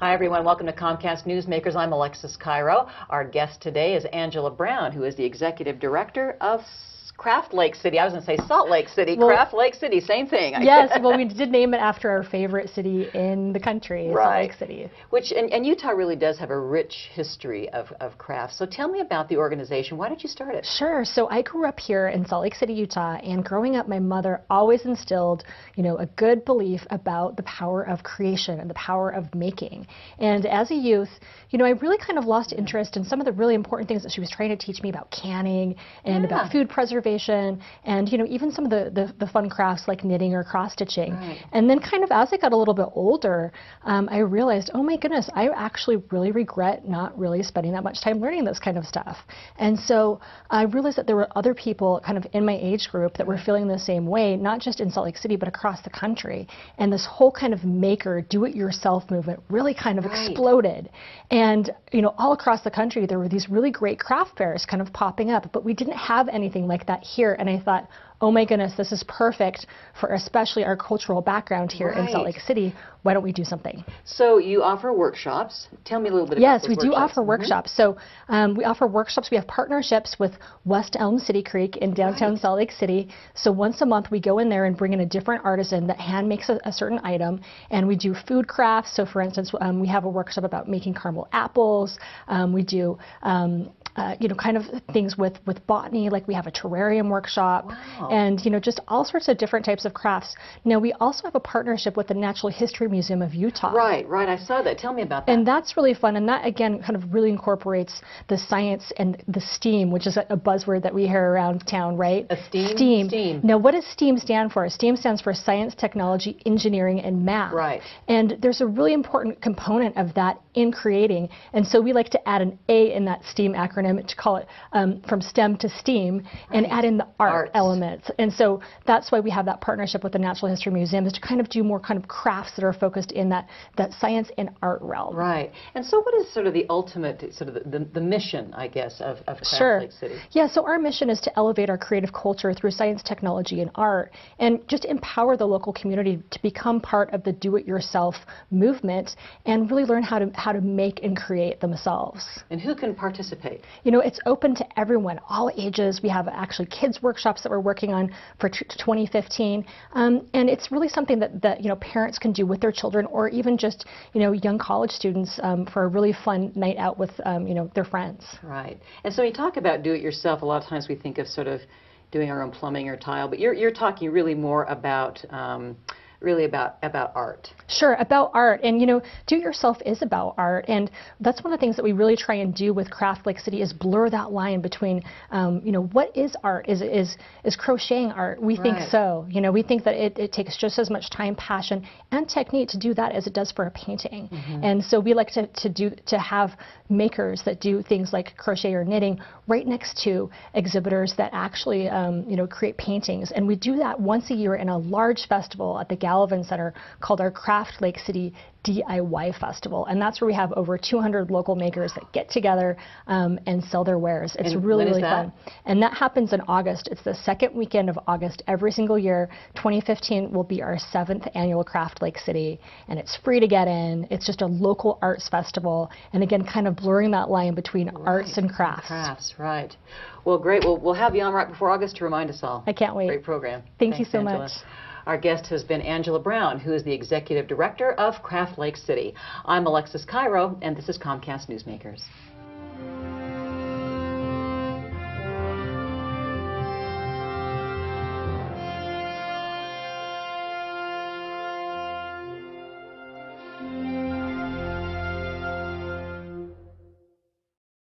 Hi everyone, welcome to Comcast Newsmakers. I'm Alexis Cairo. Our guest today is Angela Brown, who is the Executive Director of Craft Lake City. I was going to say Salt Lake City, well, Craft Lake City, same thing. Yes, well, we did name it after our favorite city in the country, right. Salt Lake City. Which, and Utah really does have a rich history of craft. So tell me about the organization. Why did you start it? Sure. So I grew up here in Salt Lake City, Utah, and growing up, my mother always instilled, a good belief about the power of creation and the power of making. And as a youth, I really kind of lost interest in some of the really important things that she was trying to teach me about canning and about food preservation and, even some of the fun crafts like knitting or cross-stitching. Right. And then kind of as I got a little bit older, I realized, oh my goodness, I actually really regret not really spending that much time learning this kind of stuff. And so I realized that there were other people kind of in my age group that were feeling the same way, not just in Salt Lake City, but across the country. And this whole kind of maker, do-it-yourself movement really kind of exploded. And, all across the country, there were these really great craft fairs kind of popping up, but we didn't have anything like that here. And I thought, oh my goodness, this is perfect for especially our cultural background here in Salt Lake City. Why don't we do something? So you offer workshops. Tell me a little bit about those workshops. Yes, we do offer workshops. So we offer workshops. We have partnerships with West Elm City Creek in downtown Salt Lake City. So once a month we go in there and bring in a different artisan that hand makes a certain item, and we do food crafts. So for instance, we have a workshop about making caramel apples. We do kind of things with botany, like we have a terrarium workshop. Wow. And, just all sorts of different types of crafts. Now, we also have a partnership with the Natural History Museum of Utah. Right, I saw that. Tell me about that. And that's really fun. And that, again, kind of really incorporates the science and the STEAM, which is a buzzword that we hear around town, right? A STEAM? STEAM. Now, what does STEAM stand for? STEAM stands for Science, Technology, Engineering, and Math. Right. And there's a really important component of that in creating. And so we like to add an A in that STEAM acronym to call it from STEM to STEAM and add in the art elements. And so that's why we have that partnership with the Natural History Museum, is to kind of do more kind of crafts that are focused in that science and art realm. Right. And so what is sort of the ultimate, sort of the mission, I guess, of Craft Lake City? Yeah, so our mission is to elevate our creative culture through science, technology, and art, and just empower the local community to become part of the do-it-yourself movement and really learn how to make and create themselves. And who can participate? It's open to everyone, all ages. We have actually kids workshops that we're working on for 2015, and it's really something that parents can do with their children, or even just young college students for a really fun night out with their friends. Right. And so you talk about do-it-yourself. A lot of times we think of sort of doing our own plumbing or tile, but you're talking really more about about art. Sure, about art. And do-it-yourself is about art, and that's one of the things that we really try and do with Craft Lake City, is blur that line between what is art? Is crocheting art? We think so. We think that it takes just as much time, passion, and technique to do that as it does for a painting. And so we like to have makers that do things like crochet or knitting right next to exhibitors that actually create paintings. And we do that once a year in a large festival at the Gallivan Center called our Craft Lake City DIY Festival, and that's where we have over 200 local makers that get together and sell their wares. It's really fun. And that happens in August. It's the second weekend of August every single year. 2015 will be our 7th annual Craft Lake City, and it's free to get in. It's just a local arts festival, and again, kind of blurring that line between arts and crafts. Right. Well, great. We'll have you on right before August to remind us all. I can't wait. Great program. Thanks you so Angela. much. Our guest has been Angela Brown, who is the Executive Director of Craft Lake City. I'm Alexis Cairo, and this is Comcast Newsmakers.